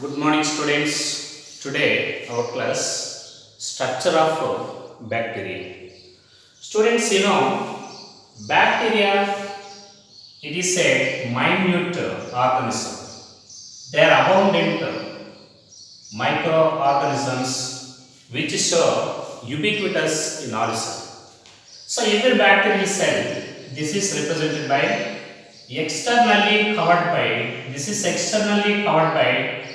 Good morning, students. Today, our class structure of bacteria. Students, bacteria it is a minute organism. They are abundant microorganisms which show ubiquitous in origin. So, every bacterial cell, this is represented by externally covered by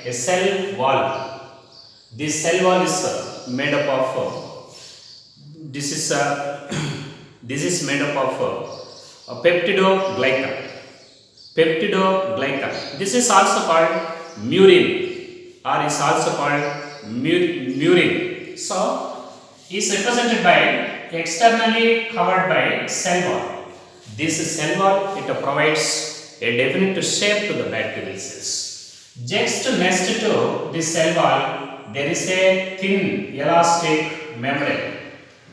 a cell wall. This cell wall is made up of this is this is made up of peptidoglycan. Peptidoglycan. This is also called murin, or is also called murin. So, is represented by externally covered by cell wall. This cell wall it provides a definite shape to the bacterial cells. Just next to this cell wall, there is a thin elastic membrane.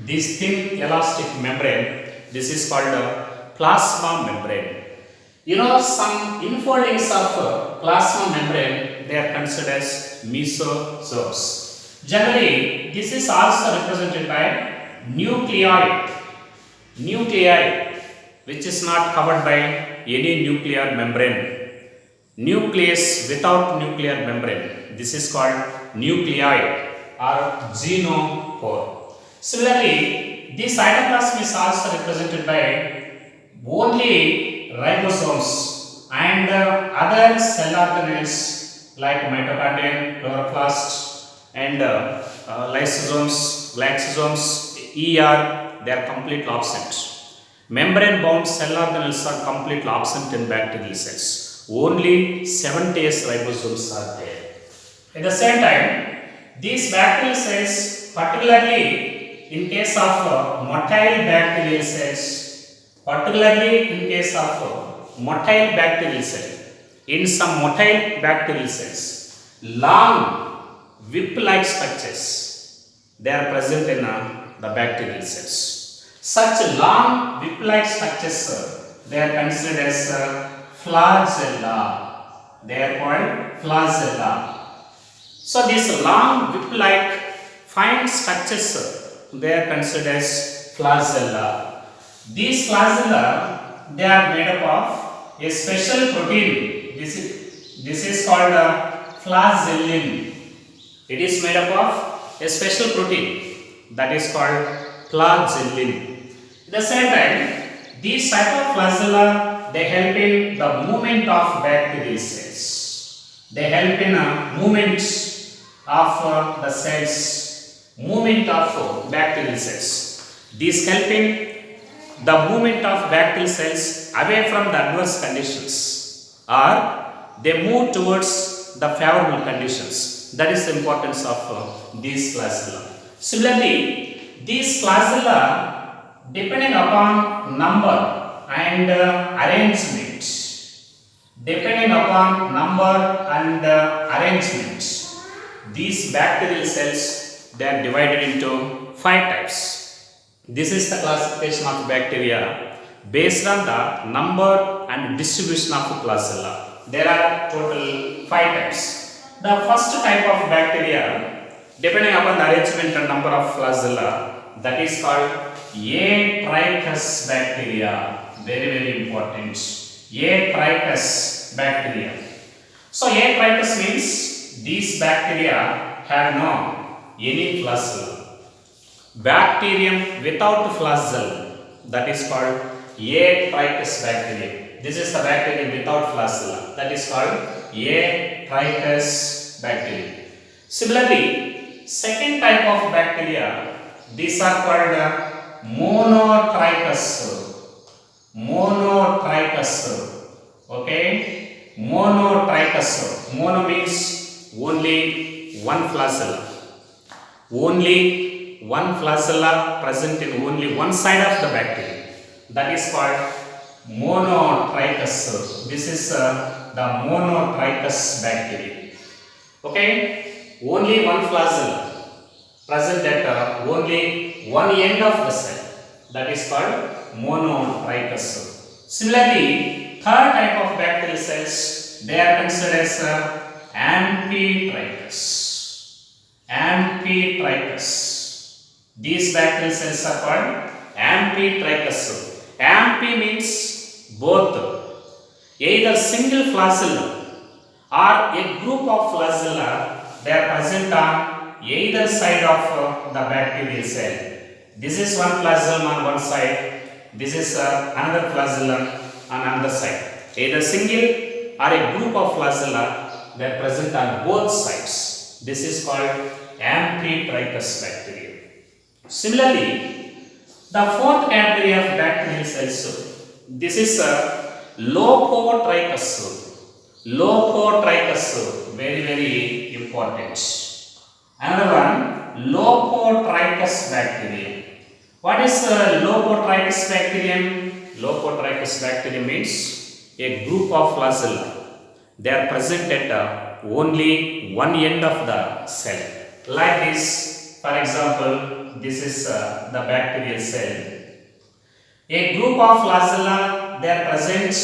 This thin elastic membrane, this is called a plasma membrane. Some infoldings of plasma membrane, they are considered as mesosomes. Generally, this is also represented by nuclei, which is not covered by any nuclear membrane. Nucleus without nuclear membrane, this is called nuclei or xenophore. Similarly, this cytoplasm is also represented by only ribosomes and other cell organelles like mitochondrion, chloroplast, and lysosomes, glycosomes, they are completely absent. Membrane bound cell organelles are completely absent in bacterial cells. Only 70s ribosomes are there. At the same time, these bacterial cells, particularly in case of motile bacterial cells, in some motile bacterial cells, long whip-like structures they are present in the bacterial cells. Such long whip-like structures they are considered as flagella. They are called flagella. So these long whip-like fine structures they are considered as flagella. These flagella they are made up of a special protein. This is called flagellin. It is made up of a special protein that is called flagellin. At the same time, these type of flagella they help in the movement of bacterial cells. They help in movement of the cells, movement of bacterial cells. These help in the movement of bacterial cells away from the adverse conditions, or they move towards the favorable conditions. That is the importance of these flagella. Similarly, these flagella depending upon number and arrangement, these bacterial cells they are divided into 5 types. This is the classification of bacteria based on the number and distribution of flagella. There are total 5 types. The first type of bacteria, depending upon the arrangement and number of flagella, that is called Atrichus bacteria. Very important. Atrichus bacteria. So Atrichus means these bacteria have no any flagella. Bacterium without flagella, that is called Atrichus bacteria. This is the bacterium without flagella, that is called Atrichus bacteria. Similarly, second type of bacteria, these are called monotrichous. Okay, monotrichous. Mono means only one flagella. Only one flagella present in only one side of the bacteria. That is called monotrichous. This is the monotrichous bacteria. Okay, only one flagella present at only one end of the cell. That is called monotrichous. Similarly, third type of bacterial cells they are considered as Amphitrachus. Amphitrachus. These bacterial cells are called Amphitrachus. Amphi means both, either single flagella or a group of flagella. They are present on either side of the bacterial cell. This is one flagellum on one side. This is another flagellum on another side. Either single or a group of flagella, they are present on both sides. This is called Amphitrachus bacteria. Similarly, the fourth category of bacterial cells, this is Lopotrichus. Lopotrichus, very important. Another one, Lopotrichus bacterium. What is Lopotrichus bacterium? Lopotrichus bacterium means a group of flagella. They are present at only one end of the cell. Like this, for example, this is the bacterial cell. A group of flagella, they are present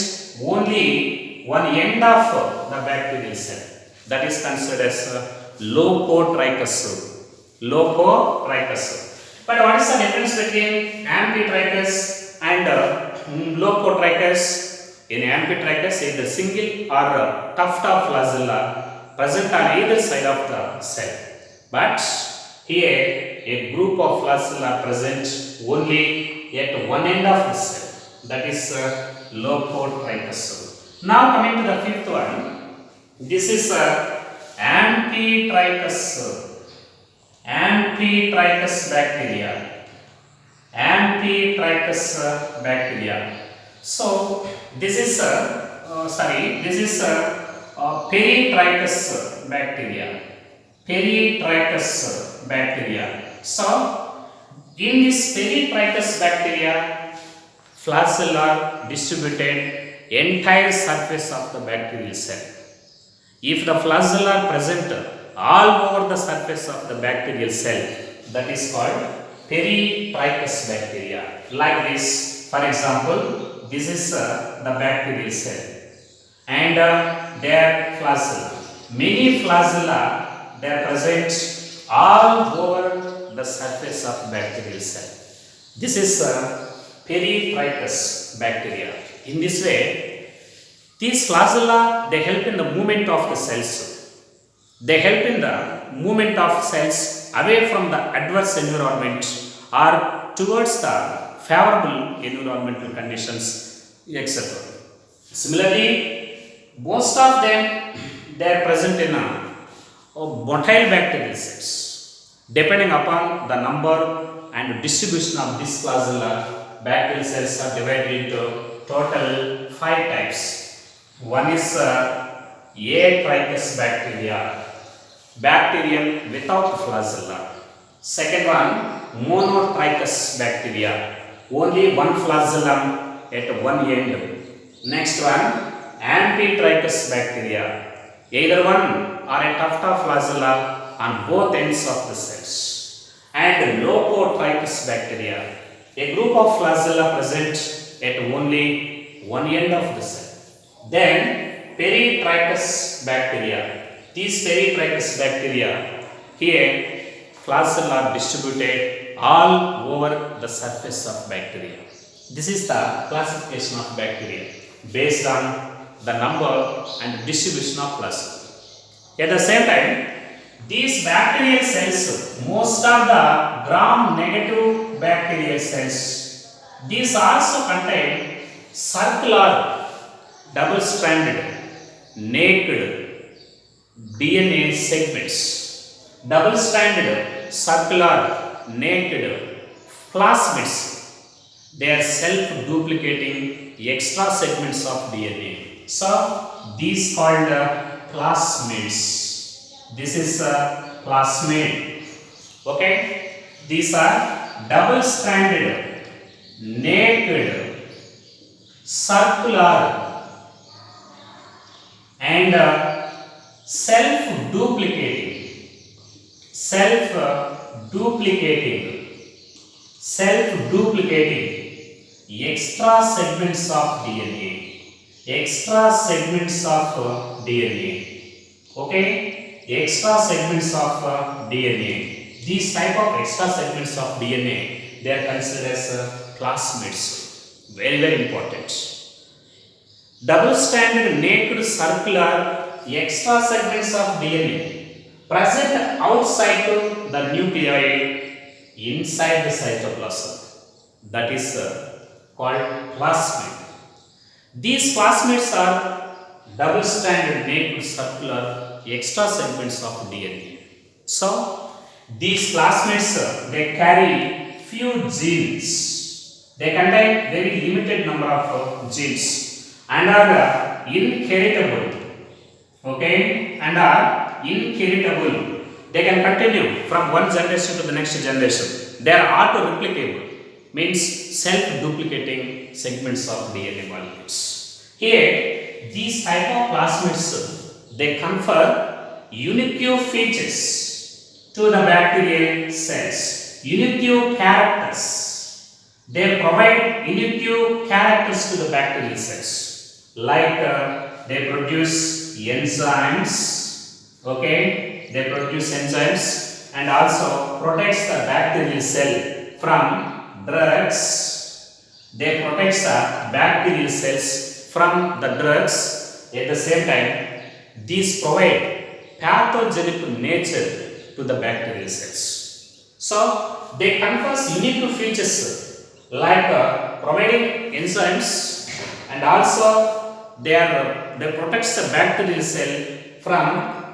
only one end of the bacterial cell. That is considered as Lopotrichus. Lopotrichus. But what is the difference between Amphitrachus and Lopotrichus? In Amphitrachus, either single or tuft of flagella present on either side of the cell. But here, a group of flagella present only at one end of the cell. That is Lopotrichus. Now coming to the fifth one, this is Amphitrachus. Amphitrachus bacteria. Amphitrachus bacteria. So this is Peritrichus bacteria. Peritrichus bacteria. So in this Peritrichus bacteria, flagella distributed entire surface of the bacterial cell. If the flagella are present all over the surface of the bacterial cell, that is called Peritrichus bacteria. Like this, for example, this is the bacterial cell and their flagella. Many flagella, they are present all over the surface of bacterial cell. This is Peritrichus bacteria. In this way, these flagella, they help in the movement of the cells. They help in the movement of cells away from the adverse environment or towards the favorable environmental conditions, etc. Similarly, most of them, they are present in motile bacterial cells. Depending upon the number and distribution of this flagella, bacterial cells are divided into total 5 types. One is Atrichus bacteria, bacterium without flagella. Second one, Monotrichus bacteria, only one flagellum at one end. Next one, Amphitrachus bacteria, either one or a tuft of flagella on both ends of the cells. And Lopotrichus bacteria, a group of flagella present at only one end of the cell. Then Peritrichus bacteria. These Peritrichus bacteria, here flagella are distributed all over the surface of bacteria. This is the classification of bacteria based on the number and distribution of flagella. At the same time, these bacterial cells, most of the gram-negative bacterial cells, these also contain circular, double-stranded, naked DNA segments. Double-stranded, circular, naked plasmids, they are self-duplicating extra segments of DNA. So these called plasmids. This is a plasmid. Okay, these are double-stranded, naked, circular, and self-duplicating extra segments of DNA. Okay, extra segments of DNA. These type of extra segments of DNA, they are considered as plasmids. Very, very important. Double-stranded naked circular extra segments of DNA present outside the nuclei inside the cytoplasm. That is called plasmid. These plasmids are double-stranded naked circular extra segments of DNA. So, these plasmids they carry few genes. They contain very limited number of genes and are inheritable. Okay, and are inheritable. They can continue from one generation to the next generation. They are auto-replicable, means self-duplicating segments of DNA molecules. Here, these type of plasmids, they confer unique features to the bacterial cells, unique characters. They provide unique characters to the bacterial cells, like they produce enzymes, okay, they produce enzymes and also protects the bacterial cell from drugs. They protect the bacterial cells from the drugs. At the same time, these provide pathogenic nature to the bacterial cells. So, they confer unique features like providing enzymes and also they protect the bacterial cell from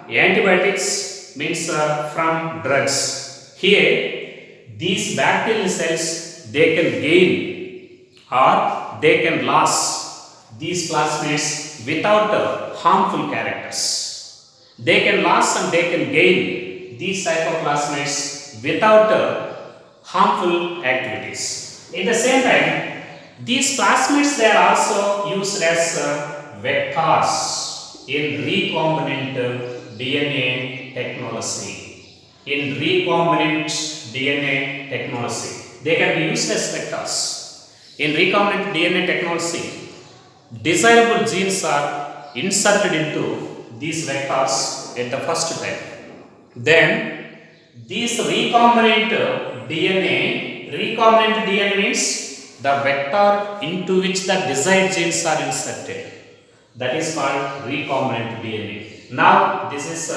antibiotics, means from drugs. Here, these bacterial cells they can gain or they can lose these plasmids without harmful characters. They can lose and they can gain these type of plasmids without harmful activities. At the same time, these plasmids they are also used as vectors in recombinant DNA technology. In recombinant DNA technology, they can be used as vectors. In recombinant DNA technology, desirable genes are inserted into these vectors at the first time. Then, these recombinant DNA means the vector into which the desired genes are inserted. That is called recombinant DNA. Now, this is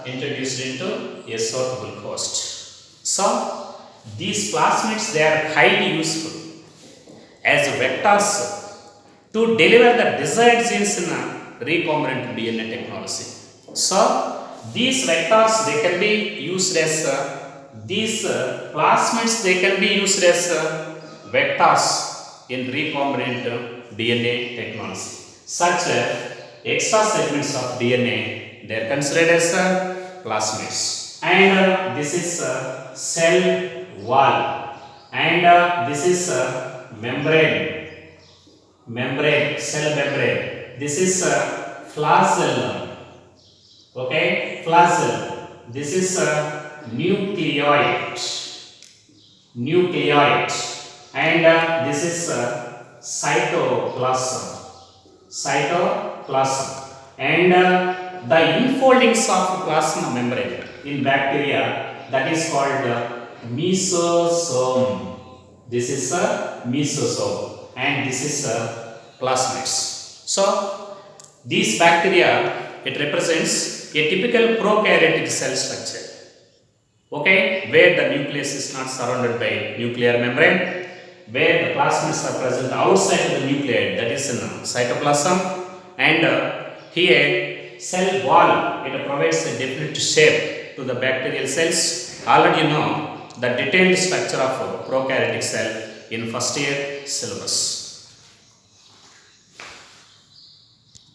introduced into a sortable host. So, these plasmids they are highly useful as vectors to deliver the desired genes in a recombinant DNA technology. So, these vectors they can be used as these plasmids they can be used as vectors in recombinant DNA technology. Such extra segments of DNA they are considered as plasmids. And this is cell wall, and this is cell membrane. This is flagellum. Okay, flagellum. This is nucleoid, and this is cytoplasm, and the infoldings of plasma membrane in bacteria, that is called mesosome. This is a mesosome, and this is plasmids. So, these bacteria, it represents a typical prokaryotic cell structure. Okay, where the nucleus is not surrounded by nuclear membrane, where the plasmids are present outside the nuclei, that is in cytoplasm, and here cell wall, it provides a definite shape to the bacterial cells. Already you know the detailed structure of prokaryotic cell in first year syllabus.